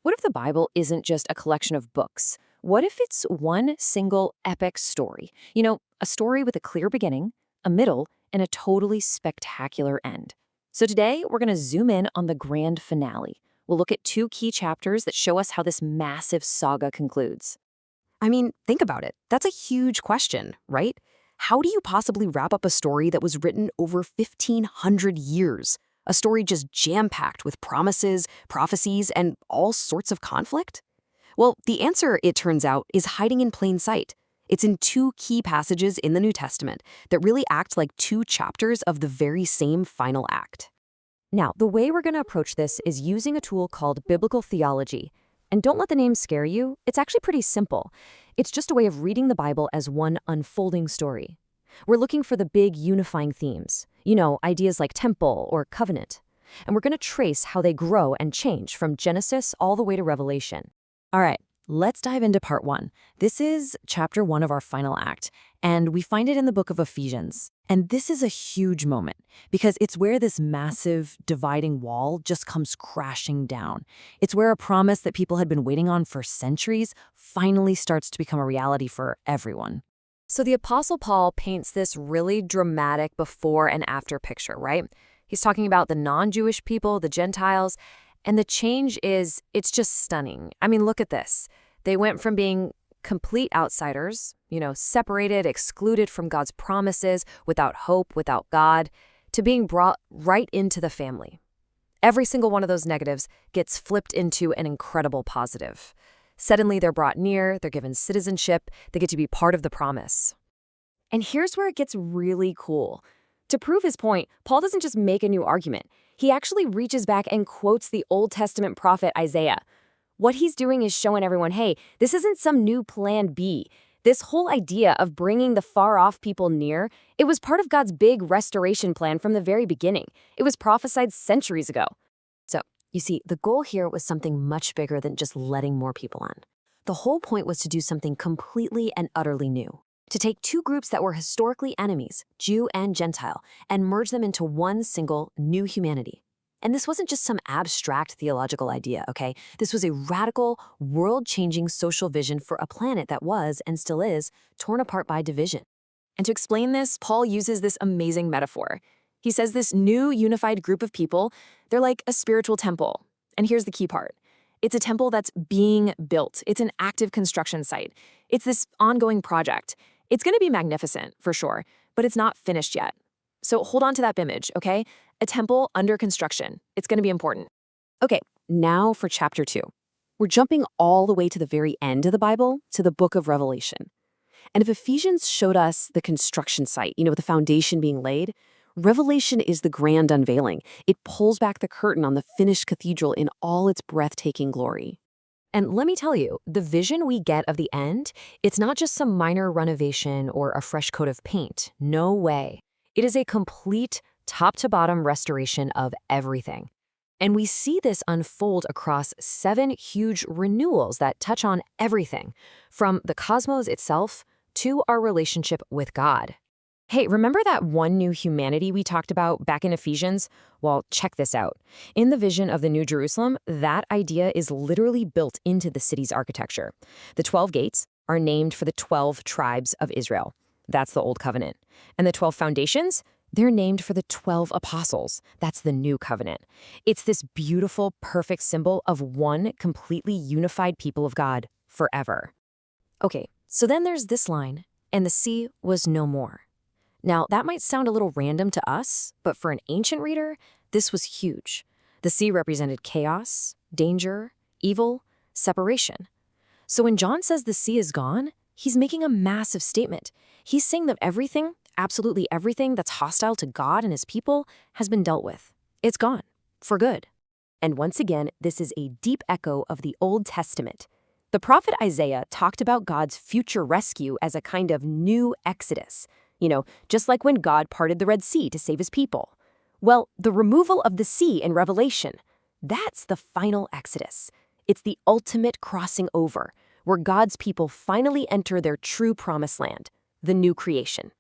What if the Bible isn't just a collection of books? What if it's one single epic story? A story with a clear beginning, a middle, and a totally spectacular end. So today, we're going to zoom in on the grand finale. We'll look at two key chapters that show us how this massive saga concludes. I mean, think about it. That's a huge question, right? How do you possibly wrap up a story that was written over 1,500 years? A story just jam-packed with promises, prophecies, and all sorts of conflict? Well, the answer, it turns out, is hiding in plain sight. It's in two key passages in the New Testament that really act like two chapters of the very same final act. Now, the way we're going to approach this is using a tool called biblical theology. And don't let the name scare you, it's actually pretty simple. It's just a way of reading the Bible as one unfolding story. We're looking for the big unifying themes, ideas like temple or covenant. And we're going to trace how they grow and change from Genesis all the way to Revelation. All right, let's dive into part one. This is chapter one of our final act, and we find it in the book of Ephesians. And this is a huge moment because it's where this massive dividing wall just comes crashing down. It's where a promise that people had been waiting on for centuries finally starts to become a reality for everyone. So the Apostle Paul paints this really dramatic before and after picture, right? He's talking about the non-Jewish people, the Gentiles, and the change it's just stunning. I mean, look at this. They went from being complete outsiders, separated, excluded from God's promises, without hope, without God, to being brought right into the family. Every single one of those negatives gets flipped into an incredible positive. Suddenly, they're brought near, they're given citizenship, they get to be part of the promise. And here's where it gets really cool. To prove his point, Paul doesn't just make a new argument. He actually reaches back and quotes the Old Testament prophet Isaiah. What he's doing is showing everyone, hey, this isn't some new plan B. This whole idea of bringing the far-off people near, it was part of God's big restoration plan from the very beginning. It was prophesied centuries ago. So, you see, the goal here was something much bigger than just letting more people on. The whole point was to do something completely and utterly new. To take two groups that were historically enemies, Jew and Gentile, and merge them into one single new humanity. And this wasn't just some abstract theological idea, okay? This was a radical, world-changing social vision for a planet that was, and still is, torn apart by division. And to explain this, Paul uses this amazing metaphor. He says this new unified group of people, they're like a spiritual temple. And here's the key part. It's a temple that's being built. It's an active construction site. It's this ongoing project. It's going to be magnificent, for sure, but it's not finished yet. So hold on to that image, okay? A temple under construction. It's going to be important. Okay, now for chapter 2. We're jumping all the way to the very end of the Bible, to the book of Revelation. And if Ephesians showed us the construction site, with the foundation being laid, Revelation is the grand unveiling. It pulls back the curtain on the finished cathedral in all its breathtaking glory. And let me tell you, the vision we get of the end, it's not just some minor renovation or a fresh coat of paint. No way. It is a complete top-to-bottom restoration of everything. And we see this unfold across 7 huge renewals that touch on everything, from the cosmos itself to our relationship with God. Hey, remember that one new humanity we talked about back in Ephesians? Well, check this out. In the vision of the New Jerusalem, that idea is literally built into the city's architecture. The 12 gates are named for the 12 tribes of Israel. That's the Old Covenant. And the 12 foundations, they're named for the 12 apostles. That's the New Covenant. It's this beautiful, perfect symbol of one completely unified people of God forever. Okay, so then there's this line, and the sea was no more. Now, that might sound a little random to us, but for an ancient reader, this was huge. The sea represented chaos, danger, evil, separation. So when John says the sea is gone, he's making a massive statement. He's saying that everything, absolutely everything that's hostile to God and his people has been dealt with. It's gone, for good. And once again, this is a deep echo of the Old Testament. The prophet Isaiah talked about God's future rescue as a kind of new exodus. Just like when God parted the Red Sea to save his people. Well, the removal of the sea in Revelation, that's the final exodus. It's the ultimate crossing over, where God's people finally enter their true promised land, the new creation.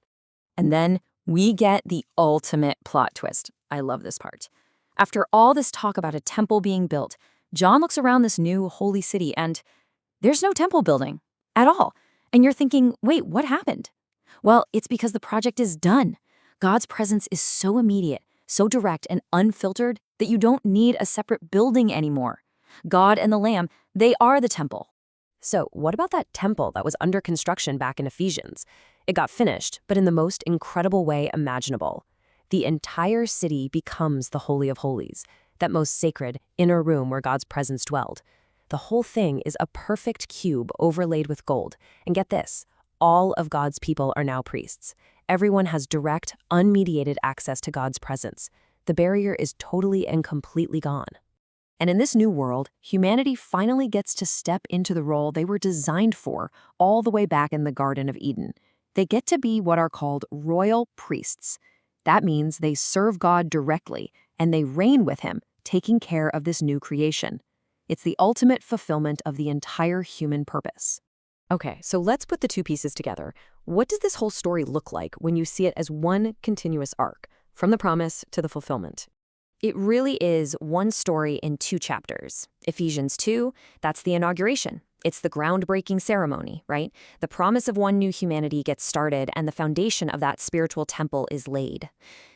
And then we get the ultimate plot twist. I love this part. After all this talk about a temple being built, John looks around this new holy city and there's no temple building at all. And you're thinking, wait, what happened? Well, it's because the project is done. God's presence is so immediate, so direct and unfiltered that you don't need a separate building anymore. God and the Lamb, they are the temple. So what about that temple that was under construction back in Ephesians? It got finished, but in the most incredible way imaginable. The entire city becomes the Holy of Holies, that most sacred inner room where God's presence dwelled. The whole thing is a perfect cube overlaid with gold. And get this, all of God's people are now priests. Everyone has direct, unmediated access to God's presence. The barrier is totally and completely gone. And in this new world, humanity finally gets to step into the role they were designed for all the way back in the Garden of Eden. They get to be what are called royal priests. That means they serve God directly, and they reign with him, taking care of this new creation. It's the ultimate fulfillment of the entire human purpose. Okay, so let's put the two pieces together. What does this whole story look like when you see it as one continuous arc, from the promise to the fulfillment? It really is one story in two chapters. Ephesians 2, that's the inauguration. It's the groundbreaking ceremony, right? The promise of one new humanity gets started and the foundation of that spiritual temple is laid.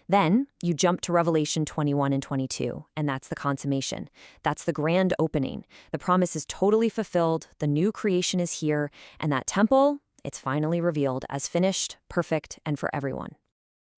Then you jump to Revelation 21 and 22, and that's the consummation. That's the grand opening. The promise is totally fulfilled, the new creation is here, and that temple, it's finally revealed as finished, perfect, and for everyone.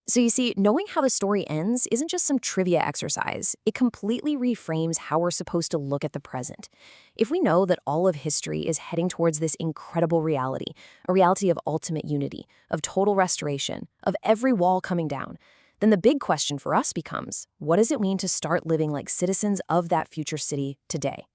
So you see, knowing how the story ends isn't just some trivia exercise. It completely reframes how we're supposed to look at the present. If we know that all of history is heading towards this incredible reality, a reality of ultimate unity, of total restoration, of every wall coming down, then the big question for us becomes, what does it mean to start living like citizens of that future city today?